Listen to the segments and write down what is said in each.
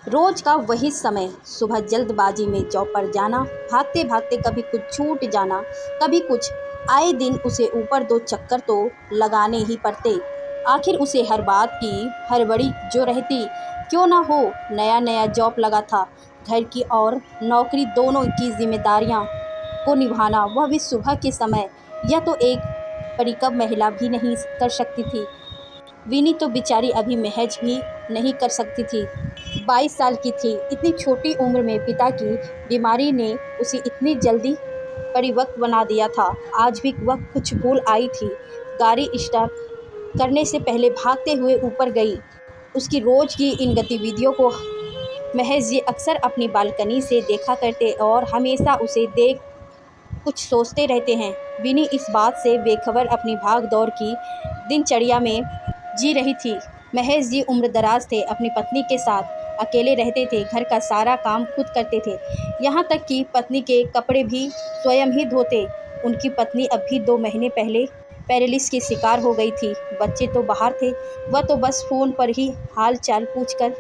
रोज का वही समय, सुबह जल्दबाजी में जॉब पर जाना, भागते भागते कभी कुछ छूट जाना, कभी कुछ। आए दिन उसे ऊपर दो चक्कर तो लगाने ही पड़ते। आखिर उसे हर बात की हड़बड़ी जो रहती। क्यों ना हो, नया नया जॉब लगा था, घर की और नौकरी दोनों की जिम्मेदारियां को निभाना, वह भी सुबह के समय। यह तो एक परिकव महिला भी नहीं कर सकती थी। विनी तो बेचारी अभी महज भी नहीं कर सकती थी। 22 साल की थी। इतनी छोटी उम्र में पिता की बीमारी ने उसे इतनी जल्दी परिपक्व बना दिया था। आज भी वह कुछ भूल आई थी। गाड़ी स्टार्ट करने से पहले भागते हुए ऊपर गई। उसकी रोज की इन गतिविधियों को महज ये अक्सर अपनी बालकनी से देखा करते और हमेशा उसे देख कुछ सोचते रहते हैं। विनी इस बात से बेखबर अपनी भाग दौड़ की दिनचर्या में जी रही थी। महेश जी उम्रदराज थे, अपनी पत्नी के साथ अकेले रहते थे, घर का सारा काम खुद करते थे, यहाँ तक कि पत्नी के कपड़े भी स्वयं ही धोते। उनकी पत्नी अब भी 2 महीने पहले पैरालिसिस की शिकार हो गई थी। बच्चे तो बाहर थे, वह तो बस फ़ोन पर ही हाल चाल पूछकर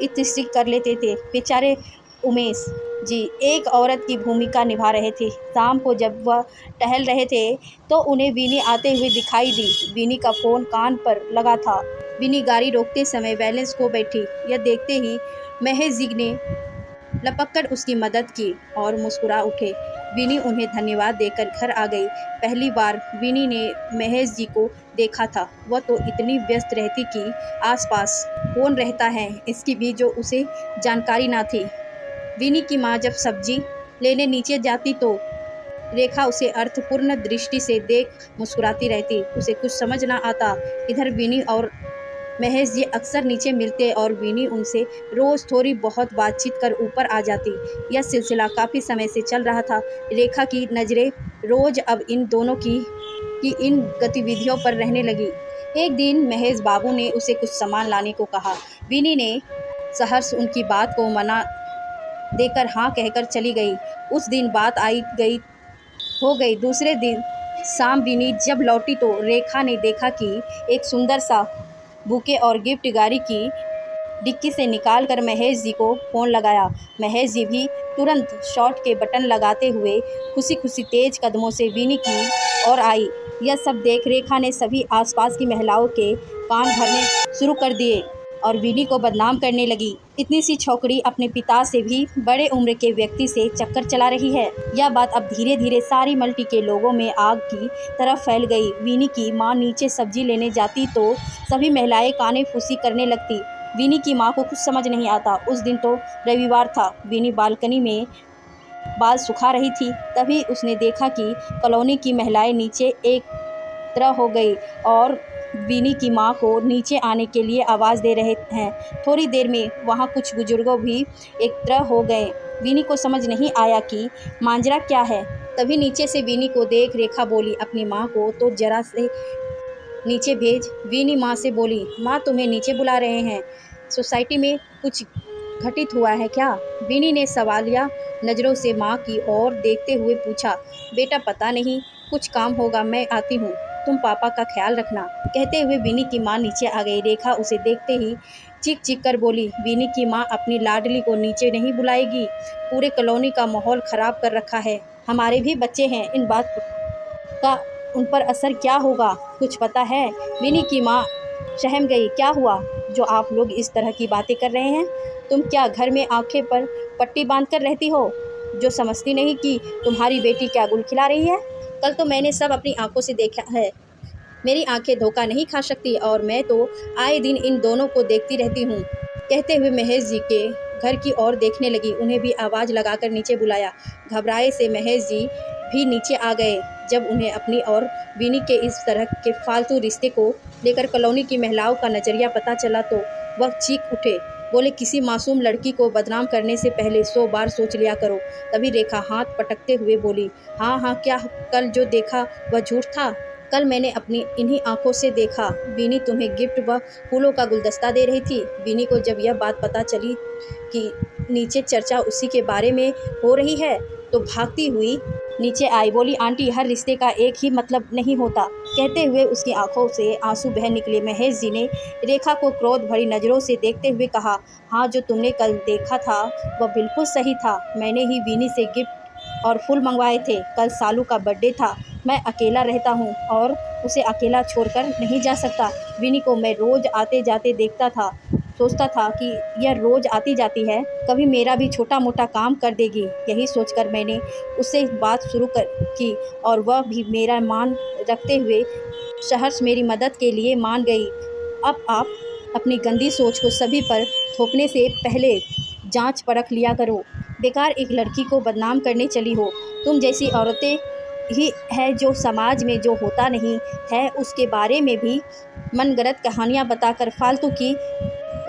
इत्तेफाक कर लेते थे। बेचारे उमेश जी एक औरत की भूमिका निभा रहे थे। शाम को जब वह टहल रहे थे तो उन्हें विनी आते हुए दिखाई दी। विनी का फ़ोन कान पर लगा था। विनी गाड़ी रोकते समय बैलेंस खो बैठी। यह देखते ही महेश जी ने लपककर उसकी मदद की और मुस्कुरा उठे। विनी उन्हें धन्यवाद देकर घर आ गई। पहली बार विनी ने महेश जी को देखा था। वह तो इतनी व्यस्त रहती कि आसपास कौन रहता है इसकी भी जो उसे जानकारी ना थी। विनी की माँ जब सब्जी लेने नीचे जाती तो रेखा उसे अर्थपूर्ण दृष्टि से देख मुस्कुराती रहती। उसे कुछ समझ ना आता। इधर विनी और महेश जी अक्सर नीचे मिलते और विनी उनसे रोज़ थोड़ी बहुत बातचीत कर ऊपर आ जाती। यह सिलसिला काफ़ी समय से चल रहा था। रेखा की नज़रें रोज़ अब इन दोनों की इन गतिविधियों पर रहने लगी। एक दिन महेश बाबू ने उसे कुछ सामान लाने को कहा। विनी ने सहर्ष उनकी बात को मना देकर हाँ कहकर चली गई। उस दिन बात आई गई हो गई। दूसरे दिन शाम विनी जब लौटी तो रेखा ने देखा कि एक सुंदर सा बुके और गिफ्ट गाड़ी की डिक्की से निकाल कर महेश जी को फ़ोन लगाया। महेश जी भी तुरंत शॉट के बटन लगाते हुए खुशी खुशी तेज कदमों से विनी की ओर आई। यह सब देख रेखा ने सभी आसपास की महिलाओं के कान भरने शुरू कर दिए और विनी को बदनाम करने लगी। इतनी सी छोकरी अपने पिता से भी बड़े उम्र के व्यक्ति से चक्कर चला रही है। यह बात अब धीरे धीरे सारी मल्टी के लोगों में आग की तरह फैल गई। विनी की माँ नीचे सब्जी लेने जाती तो सभी महिलाएं काने फूसी करने लगती। विनी की माँ को कुछ समझ नहीं आता। उस दिन तो रविवार था। विनी बालकनी में बाल सुखा रही थी, तभी उसने देखा कि कॉलोनी की महिलाएं नीचे एक तरह हो गई और विनी की माँ को नीचे आने के लिए आवाज़ दे रहे हैं। थोड़ी देर में वहाँ कुछ बुजुर्गों भी एक तरह हो गए। विनी को समझ नहीं आया कि मांजरा क्या है। तभी नीचे से विनी को देख रेखा बोली, अपनी माँ को तो जरा से नीचे भेज। विनी माँ से बोली, माँ तुम्हें नीचे बुला रहे हैं, सोसाइटी में कुछ घटित हुआ है क्या? विनी ने सवालिया नज़रों से माँ की ओर देखते हुए पूछा, बेटा पता नहीं, कुछ काम होगा, मैं आती हूँ, तुम पापा का ख्याल रखना। कहते हुए विनी की माँ नीचे आ गई। रेखा उसे देखते ही चीख चीख कर बोली, विनी की माँ अपनी लाडली को नीचे नहीं बुलाएगी, पूरे कॉलोनी का माहौल ख़राब कर रखा है, हमारे भी बच्चे हैं, इन बात का उन पर असर क्या होगा, कुछ पता है? विनी की माँ सहम गई। क्या हुआ जो आप लोग इस तरह की बातें कर रहे हैं? तुम क्या घर में आंखें पर पट्टी बांध कर रहती हो, जो समझती नहीं कि तुम्हारी बेटी क्या गुल खिला रही है? कल तो मैंने सब अपनी आंखों से देखा है। मेरी आंखें धोखा नहीं खा सकती और मैं तो आए दिन इन दोनों को देखती रहती हूँ। कहते हुए महेश जी के घर की ओर देखने लगी। उन्हें भी आवाज़ लगाकर नीचे बुलाया। घबराए से महेश जी भी नीचे आ गए। जब उन्हें अपनी और विनी के इस तरह के फालतू रिश्ते को लेकर कॉलोनी की महिलाओं का नज़रिया पता चला तो वह चीख उठे। बोले, किसी मासूम लड़की को बदनाम करने से पहले 100 बार सोच लिया करो। तभी रेखा हाथ पटकते हुए बोली, हाँ हाँ, क्या कल जो देखा वह झूठ था? कल मैंने अपनी इन्हीं आंखों से देखा, विनी तुम्हें गिफ्ट व फूलों का गुलदस्ता दे रही थी। विनी को जब यह बात पता चली कि नीचे चर्चा उसी के बारे में हो रही है तो भागती हुई नीचे आई। बोली, आंटी, हर रिश्ते का एक ही मतलब नहीं होता। कहते हुए उसकी आंखों से आंसू बह निकले। महेश जी ने रेखा को क्रोध भरी नज़रों से देखते हुए कहा, हाँ, जो तुमने कल देखा था वह बिल्कुल सही था। मैंने ही विनी से गिफ्ट और फूल मंगवाए थे। कल सालू का बर्थडे था। मैं अकेला रहता हूँ और उसे अकेला छोड़कर नहीं जा सकता। विनी को मैं रोज़ आते जाते देखता था, सोचता था कि यह रोज़ आती जाती है, कभी मेरा भी छोटा मोटा काम कर देगी। यही सोचकर मैंने उससे बात शुरू की और वह भी मेरा मान रखते हुए सहर्ष मेरी मदद के लिए मान गई। अब आप अपनी गंदी सोच को सभी पर थोपने से पहले जांच परख लिया करो। बेकार एक लड़की को बदनाम करने चली हो। तुम जैसी औरतें ही है जो समाज में जो होता नहीं है उसके बारे में भी मनगढ़ंत कहानियाँ बताकर फालतू की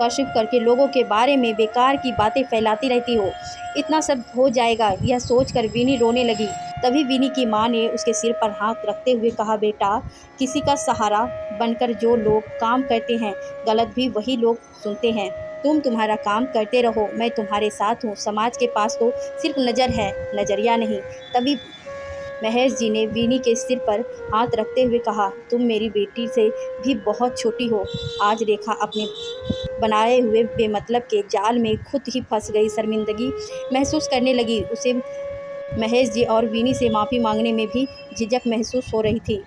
कशिश करके लोगों के बारे में बेकार की बातें फैलाती रहती हो। इतना सब हो जाएगा, यह सोचकर विनी रोने लगी। तभी विनी की माँ ने उसके सिर पर हाथ रखते हुए कहा, बेटा, किसी का सहारा बनकर जो लोग काम करते हैं गलत भी वही लोग सुनते हैं। तुम तुम्हारा काम करते रहो, मैं तुम्हारे साथ हूँ। समाज के पास तो सिर्फ नज़र है, नज़रिया नहीं। तभी महेश जी ने विनी के सिर पर हाथ रखते हुए कहा, तुम मेरी बेटी से भी बहुत छोटी हो। आज रेखा अपने बनाए हुए बेमतलब के जाल में खुद ही फंस गई। शर्मिंदगी महसूस करने लगी। उसे महेश जी और विनी से माफ़ी मांगने में भी झिझक महसूस हो रही थी।